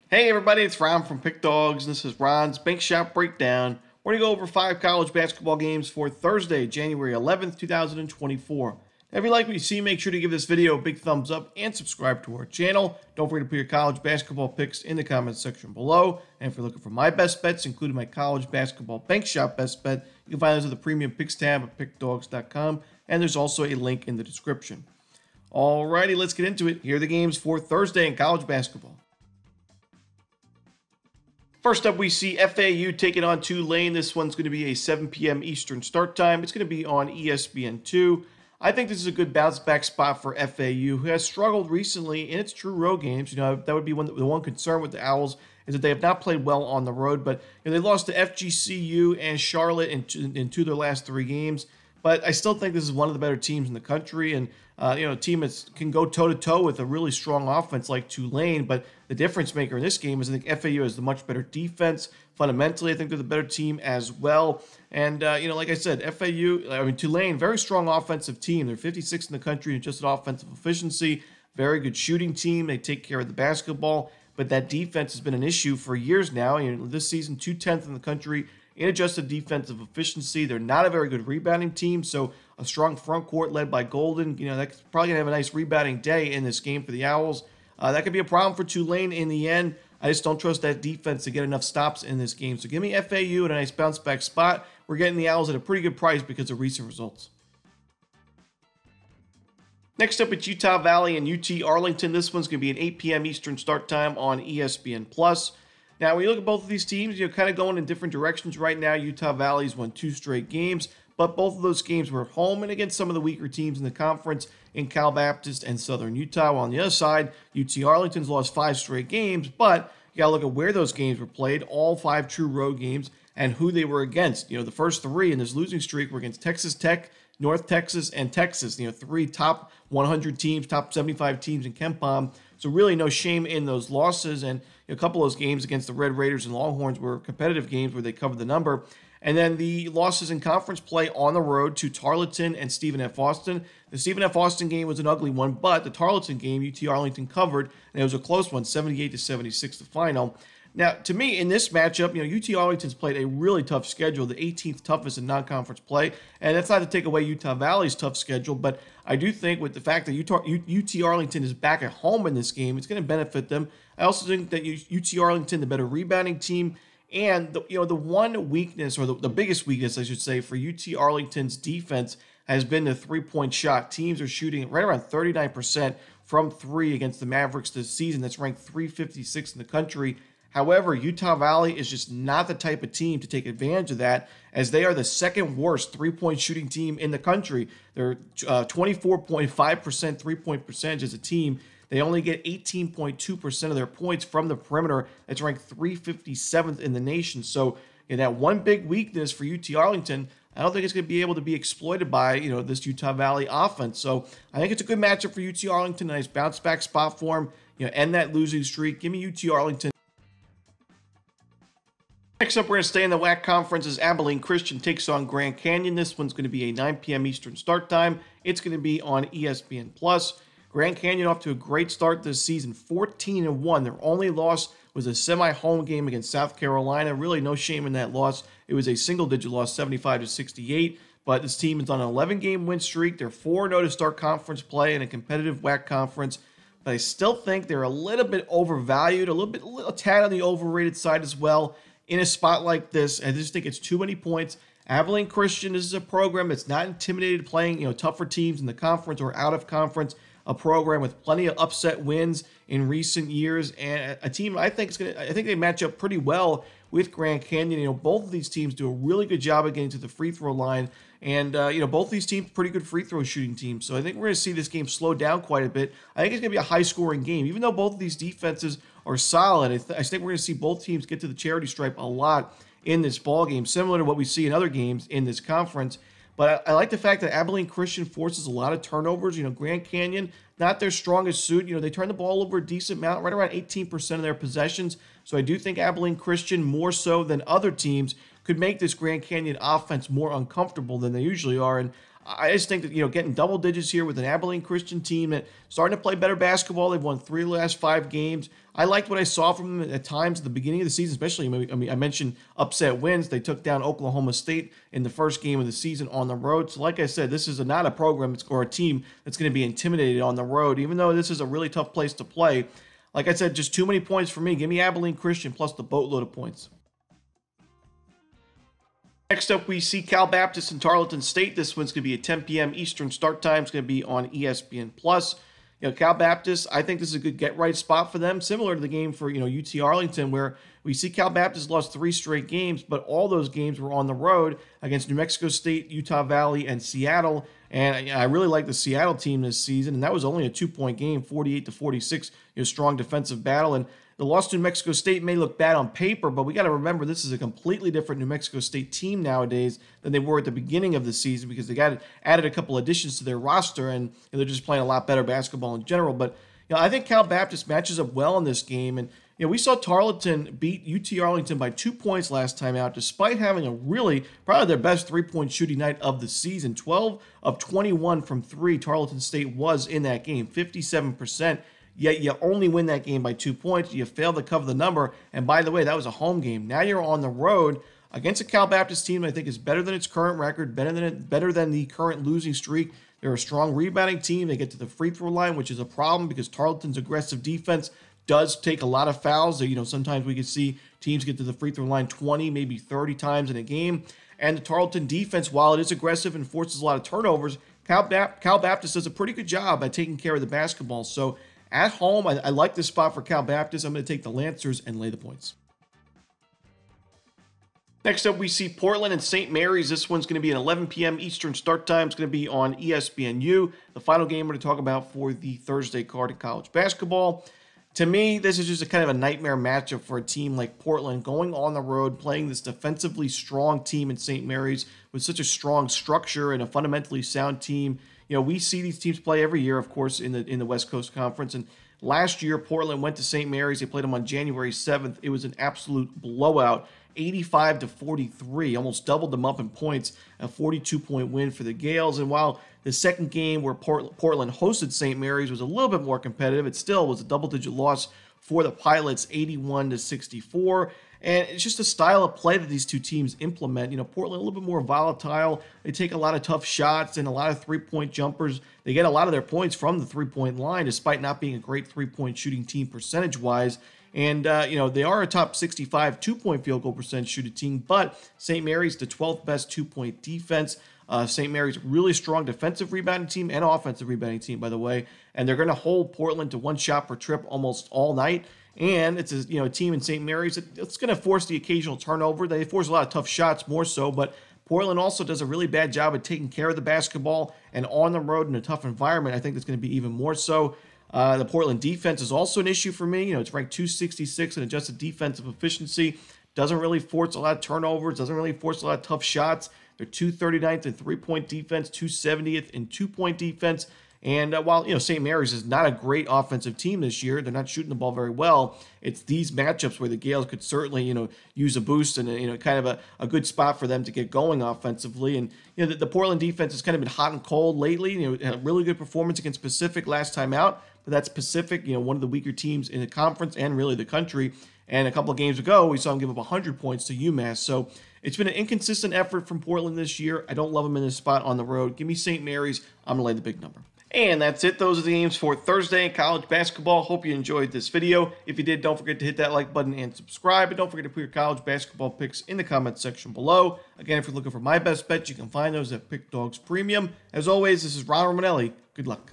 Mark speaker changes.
Speaker 1: Hey everybody, it's Ron from Pick Dawgz, and this is Ron's Bank Shot Breakdown. We're going to go over 5 college basketball games for Thursday, January 11th, 2024. Now, if you like what you see, make sure to give this video a big thumbs up and subscribe to our channel. Don't forget to put your college basketball picks in the comments section below. And if you're looking for my best bets, including my college basketball bank shot best bet, you can find those at the premium picks tab at pickdawgz.com, and there's also a link in the description. Alrighty, let's get into it. Here are the games for Thursday in college basketball. First up, we see FAU taking on Tulane. This one's going to be a 7 p.m. Eastern start time. It's going to be on ESPN2. I think this is a good bounce back spot for FAU, who has struggled recently in its true road games. That would be the one concern with the Owls is that they have not played well on the road. But they lost to FGCU and Charlotte in two of their last 3 games. But I still think this is one of the better teams in the country, and a team that can go toe-to-toe with a really strong offense like Tulane. But the difference maker in this game is I think FAU has the much better defense. Fundamentally, I think they're the better team as well. And, like I said, Tulane, very strong offensive team. They're 56th in the country in adjusted offensive efficiency. Very good shooting team. They take care of the basketball. But that defense has been an issue for years now. This season, 210th in the country in adjusted defensive efficiency. They're not a very good rebounding team, so a strong front court led by Golden, that's probably going to have a nice rebounding day in this game for the Owls. That could be a problem for Tulane in the end. I just don't trust that defense to get enough stops in this game. So give me FAU at a nice bounce back spot. We're getting the Owls at a pretty good price because of recent results. Next up, it's Utah Valley and UT Arlington. This one's going to be an 8 p.m. Eastern start time on ESPN+. Now, when you look at both of these teams, kind of going in different directions right now. Utah Valley's won 2 straight games, but both of those games were at home and against some of the weaker teams in the conference in Cal Baptist and Southern Utah. While on the other side, UT Arlington's lost 5 straight games, but you got to look at where those games were played, all 5 true road games, and who they were against. The first 3 in this losing streak were against Texas Tech, North Texas, and Texas. 3 top 100 teams, top 75 teams in KenPom. So really no shame in those losses. And a couple of those games against the Red Raiders and Longhorns were competitive games where they covered the number. And then the losses in conference play on the road to Tarleton and Stephen F. Austin. The Stephen F. Austin game was an ugly one, but the Tarleton game, UT Arlington covered, and it was a close one, 78-76 the final. Now, to me, in this matchup, UT Arlington's played a really tough schedule, the 18th toughest in non-conference play, and that's not to take away Utah Valley's tough schedule, but I do think with the fact that UT Arlington is back at home in this game, it's going to benefit them. I also think that UT Arlington, the better rebounding team, and the one weakness, or the biggest weakness, I should say, for UT Arlington's defense has been the three-point shot. Teams are shooting right around 39% from 3 against the Mavericks this season. That's ranked 356 in the country. However, Utah Valley is just not the type of team to take advantage of that, as they are the second worst three-point shooting team in the country. They're 24.5% three-point percentage as a team. They only get 18.2% of their points from the perimeter. That's ranked 357th in the nation. So that one big weakness for UT Arlington, I don't think it's going to be able to be exploited by this Utah Valley offense. So I think it's a good matchup for UT Arlington. A nice bounce back spot for them. End that losing streak. Give me UT Arlington. Next up, we're going to stay in the WAC conference as Abilene Christian takes on Grand Canyon. This one's going to be a 9 p.m. Eastern start time. It's going to be on ESPN+. Grand Canyon off to a great start this season, 14-1. Their only loss was a semi-home game against South Carolina. Really no shame in that loss. It was a single-digit loss, 75-68. But this team is on an 11-game win streak. They're 4-0 to start conference play in a competitive WAC conference. But I still think they're a little bit overvalued, a tad on the overrated side as well. In a spot like this, I just think it's too many points. Abilene Christian, this is a program that's not intimidated playing tougher teams in the conference or out of conference. A program with plenty of upset wins in recent years, and a team I think they match up pretty well with Grand Canyon. Both of these teams do a really good job of getting to the free throw line, and both these teams pretty good free throw shooting teams. So I think we're going to see this game slow down quite a bit. I think it's going to be a high scoring game, even though both of these defenses are solid. I think we're going to see both teams get to the charity stripe a lot in this ball game, similar to what we see in other games in this conference. But I like the fact that Abilene Christian forces a lot of turnovers. Grand Canyon, not their strongest suit. They turn the ball over a decent amount, right around 18% of their possessions. So I do think Abilene Christian, more so than other teams, could make this Grand Canyon offense more uncomfortable than they usually are. And I just think that, getting double digits here with an Abilene Christian team that starting to play better basketball. They've won 3 of the last 5 games. I liked what I saw from them at times at the beginning of the season, especially, I mentioned upset wins. They took down Oklahoma State in the first game of the season on the road. So like I said, this is not a program or a team that's going to be intimidated on the road, even though this is a really tough place to play. Like I said, just too many points for me. Give me Abilene Christian plus the boatload of points. Next up, we see Cal Baptist and Tarleton State. This one's going to be at 10 p.m. Eastern start time. It's going to be on ESPN+. Cal Baptist, I think this is a good get-right spot for them, similar to the game for, UT Arlington, where we see Cal Baptist lost 3 straight games, but all those games were on the road against New Mexico State, Utah Valley, and Seattle. And I really like the Seattle team this season, and that was only a 2-point game, 48-46, strong defensive battle. And the loss to New Mexico State may look bad on paper, but we got to remember this is a completely different New Mexico State team nowadays than they were at the beginning of the season, because they added a couple additions to their roster, and they're just playing a lot better basketball in general. But I think Cal Baptist matches up well in this game, and we saw Tarleton beat UT Arlington by 2 points last time out, despite having a probably their best 3-point shooting night of the season. 12 of 21 from 3, Tarleton State was in that game, 57%. Yet you only win that game by 2 points. You fail to cover the number. And by the way, that was a home game. Now you're on the road against a Cal Baptist team that I think is better than its current record, better than the current losing streak. They're a strong rebounding team. They get to the free throw line, which is a problem because Tarleton's aggressive defense does take a lot of fouls. Sometimes we can see teams get to the free throw line 20, maybe 30 times in a game. And the Tarleton defense, while it is aggressive and forces a lot of turnovers, Cal Baptist does a pretty good job at taking care of the basketball. So at home, I like this spot for Cal Baptist. I'm going to take the Lancers and lay the points. Next up, we see Portland and St. Mary's. This one's going to be at 11 p.m. Eastern start time. It's going to be on ESPNU. The final game we're going to talk about for the Thursday card of college basketball. To me, this is just a kind of a nightmare matchup for a team like Portland, going on the road, playing this defensively strong team in St. Mary's with such a strong structure and a fundamentally sound team. We see these teams play every year, of course, in the West Coast Conference. And last year, Portland went to St. Mary's. They played them on January 7th. It was an absolute blowout, 85-43, almost doubled them up in points, a 42-point win for the Gales. And while the second game where Portland hosted St. Mary's was a little bit more competitive, it still was a double-digit loss for the Pilots, 81-64. And it's just a style of play that these two teams implement. Portland a little bit more volatile. They take a lot of tough shots and a lot of three-point jumpers. They get a lot of their points from the three-point line, despite not being a great three-point shooting team percentage-wise. And, they are a top 65 two-point field goal percentage shooting team, but St. Mary's the 12th best two-point defense. St. Mary's really strong defensive rebounding team and offensive rebounding team, by the way. And they're going to hold Portland to 1 shot per trip almost all night. And it's a team in St. Mary's that's going to force the occasional turnover. They force a lot of tough shots more so, but Portland also does a really bad job at taking care of the basketball, and on the road in a tough environment, I think that's going to be even more so. The Portland defense is also an issue for me. It's ranked 266 in adjusted defensive efficiency. Doesn't really force a lot of turnovers. Doesn't really force a lot of tough shots. They're 239th in three-point defense, 270th in two-point defense. And while, St. Mary's is not a great offensive team this year, they're not shooting the ball very well. It's these matchups where the Gales could certainly, use a boost and, kind of a good spot for them to get going offensively. And, the Portland defense has kind of been hot and cold lately. Had a really good performance against Pacific last time out. But that's Pacific, one of the weaker teams in the conference and really the country. And a couple of games ago, we saw them give up 100 points to UMass. So it's been an inconsistent effort from Portland this year. I don't love them in this spot on the road. Give me St. Mary's. I'm going to lay the big number. And that's it. Those are the games for Thursday in college basketball. Hope you enjoyed this video. If you did, don't forget to hit that like button and subscribe. And don't forget to put your college basketball picks in the comments section below. Again, if you're looking for my best bets, you can find those at Pick Dawgz Premium. As always, this is Ron Romanelli. Good luck.